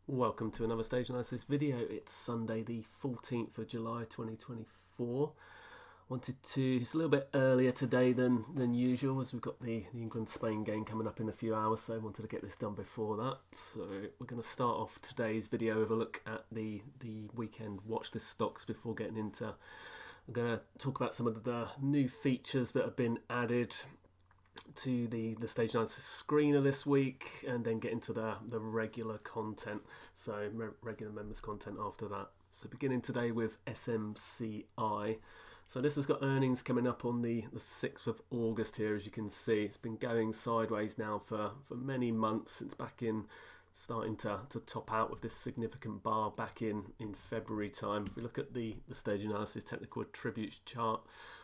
Welcome to another stage analysis video. It's Sunday the 14th of July 2024. It's a little bit earlier today than usual as we've got the England-Spain game coming up in a few hours, so I wanted to get this done before that. So we're going to start off today's video with a look at the weekend watchlist stocks before getting into... I'm going to talk about some of the new features that have been added to the stage analysis screener this week, and then get into the regular content, so regular members content after that. So beginning today with SMCI. So this has got earnings coming up on the 6th of August here. As you can see, it's been going sideways now for many months, since back in starting to top out with this significant bar back in February time. If we look at the stage analysis technical attributes chart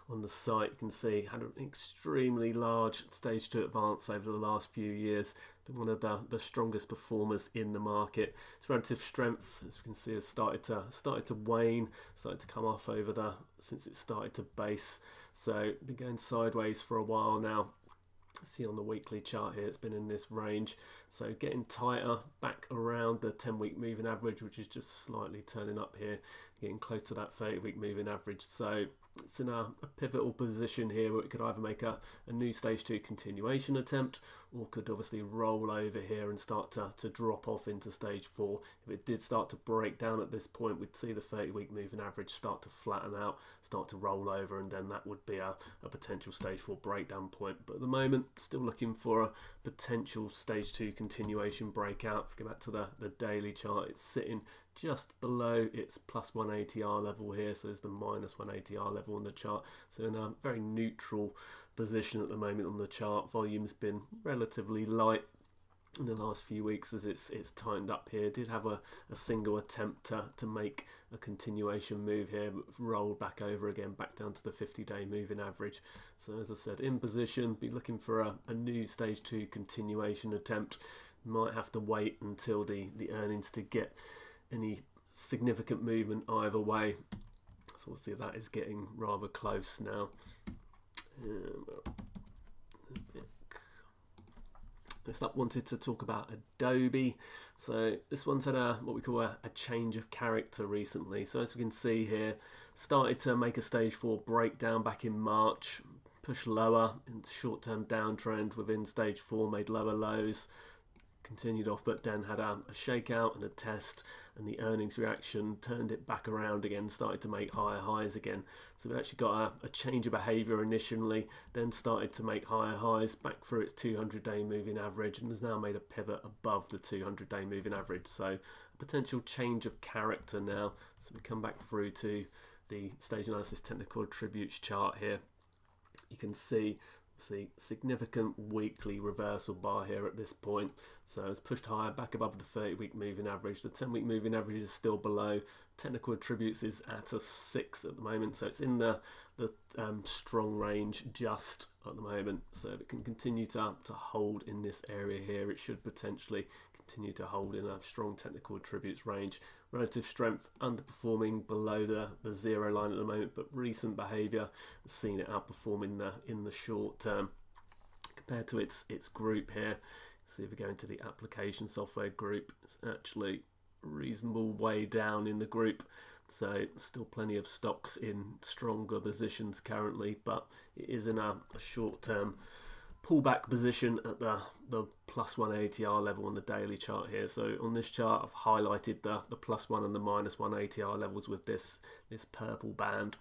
on the site, you can see had an extremely large stage 2 advance over the last few years. Been one of the strongest performers in the market. Its relative strength, as you can see, has started to wane, started to come off since it started to base. So been going sideways for a while now. See on the weekly chart here, it's been in this range, so getting tighter back around the 10-week moving average, which is just slightly turning up here, getting close to that 30-week moving average. So it's in a pivotal position here where it could either make a new stage 2 continuation attempt, or could obviously roll over here and start to drop off into stage 4. If it did start to break down at this point, we'd see the 30-week moving average start to flatten out, start to roll over, and then that would be a potential stage 4 breakdown point. But at the moment, still looking for a potential stage 2 continuation breakout. If we go back to the daily chart, it's sitting just below its +1 ATR level here, so there's the -1 ATR level on the chart. So in a very neutral position at the moment on the chart. Volume's been relatively light in the last few weeks as it's tightened up here. Did have a single attempt to make a continuation move here, but rolled back over again, back down to the 50-day moving average. So as I said, in position, be looking for a new stage 2 continuation attempt. Might have to wait until the earnings to get any significant movement either way. So obviously that is getting rather close now. Next up, wanted to talk about ADBE. So this one's had what we call a change of character recently. So as we can see here, started to make a stage 4 breakdown back in March, pushed lower in short-term downtrend within stage 4, made lower lows, continued off, but then had a shakeout and a test, and the earnings reaction turned it back around again, started to make higher highs again. So we actually got a change of behavior initially, then started to make higher highs back through its 200-day moving average, and has now made a pivot above the 200-day moving average. So a potential change of character now. So we come back through to the stage analysis technical attributes chart here. You can see significant weekly reversal bar here at this point. So it's pushed higher back above the 30-week moving average. The 10-week moving average is still below. Technical attributes is at a 6 at the moment, so it's in the strong range just at the moment. So if it can continue to hold in this area here, it should potentially continue to hold in a strong technical attributes range. Relative strength underperforming below the 0 line at the moment, but recent behavior has seen it outperform in the short term compared to its group here. See if we go into the application software group, it's actually reasonable way down in the group. So still plenty of stocks in stronger positions currently, but it is in a short-term pullback position at the +1 ATR level on the daily chart here. So on this chart, I've highlighted the +1 and the -1 ATR levels with this purple band.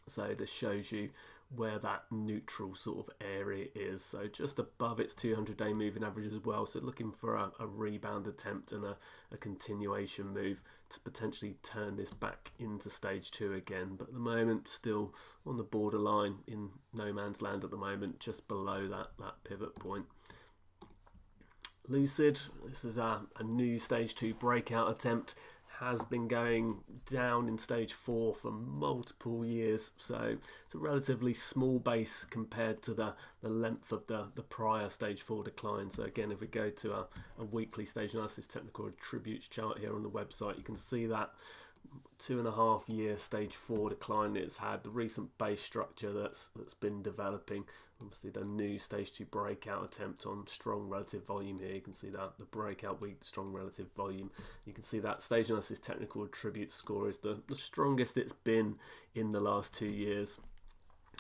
So this shows you where that neutral sort of area is. So just above its 200-day moving average as well. So looking for a rebound attempt and a continuation move to potentially turn this back into stage 2 again. But at the moment, still on the borderline in no man's land at the moment, just below that pivot point. Lucid, this is a new stage 2 breakout attempt. Has been going down in stage 4 for multiple years, so it's a relatively small base compared to the length of the prior stage 4 decline. So again, if we go to a weekly stage analysis technical attributes chart here on the website, you can see that 2.5 year stage 4 decline it's had, the recent base structure that's been developing. Obviously the new stage 2 breakout attempt on strong relative volume here. You can see that the breakout week, strong relative volume. You can see that stage analysis technical attribute score is the strongest it's been in the last 2 years.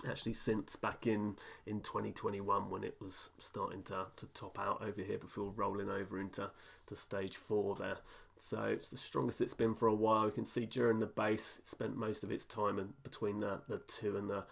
Actually since back in 2021, when it was starting to top out over here before rolling over into stage 4 there. So it's the strongest it's been for a while. You can see during the base it spent most of its time in between the 2 and the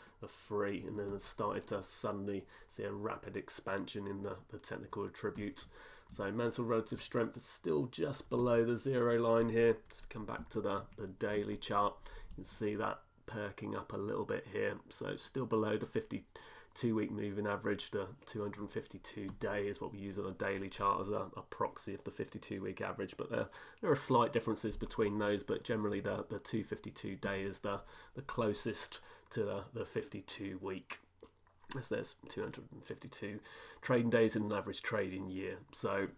3, and then it started to suddenly see a rapid expansion in the technical attributes. So Mansell relative strength is still just below the 0 line here. So come back to the daily chart, you can see that perking up a little bit here. So still below the 52-week moving average. The 252 day is what we use on a daily chart as a proxy of the 52-week average, but there are slight differences between those, but generally the 252 day is the closest to the 52-week, as there's 252 trading days in an average trading year. So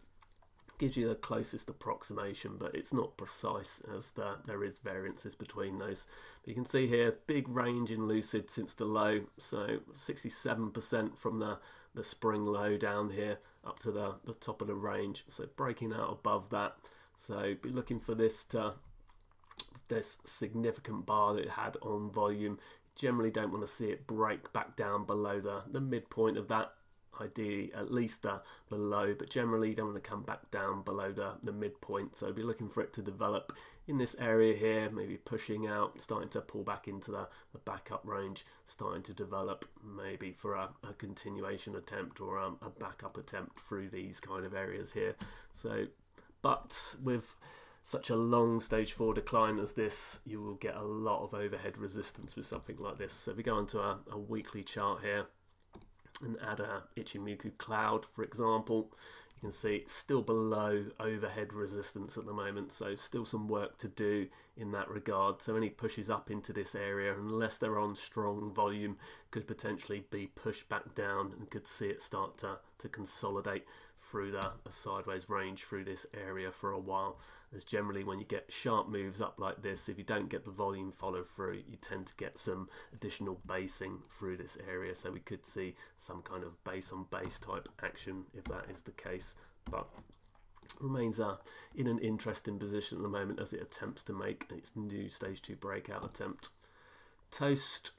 gives you the closest approximation, but it's not precise, as there is variances between those. But you can see here big range in Lucid since the low, so 67% from the spring low down here up to the top of the range, so breaking out above that. So be looking for this significant bar that it had on volume. Generally don't want to see it break back down below the midpoint of that, ideally at least the low, but generally you don't want to come back down below the midpoint. So be looking for it to develop in this area here, maybe pushing out, starting to pull back into the backup range, starting to develop maybe for a continuation attempt or a backup attempt through these kind of areas here. So, but with such a long stage 4 decline as this, you will get a lot of overhead resistance with something like this. So if we go onto a weekly chart here and add a Ichimoku cloud, for example, you can see it's still below overhead resistance at the moment, so still some work to do in that regard. So any pushes up into this area, unless they're on strong volume, could potentially be pushed back down, and could see it start to consolidate through a sideways range through this area for a while. As generally when you get sharp moves up like this, if you don't get the volume follow through, you tend to get some additional basing through this area. So we could see some kind of base on base type action if that is the case, but remains in an interesting position at the moment as it attempts to make its new stage 2 breakout attempt. TOST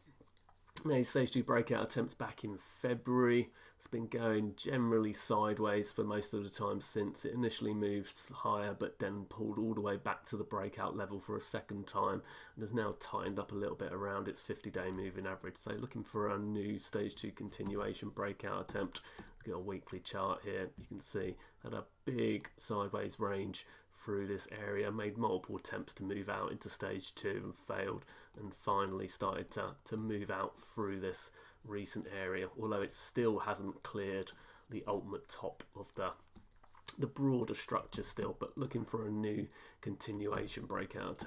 made stage 2 breakout attempts back in February. It's been going generally sideways for most of the time since. It initially moved higher but then pulled all the way back to the breakout level for a second time, and has now tightened up a little bit around its 50-day moving average. So looking for a new stage 2 continuation breakout attempt. Look at a weekly chart here, you can see had a big sideways range through this area, made multiple attempts to move out into stage 2 and failed, and finally started to move out through this recent area, although it still hasn't cleared the ultimate top of the broader structure still, but looking for a new continuation breakout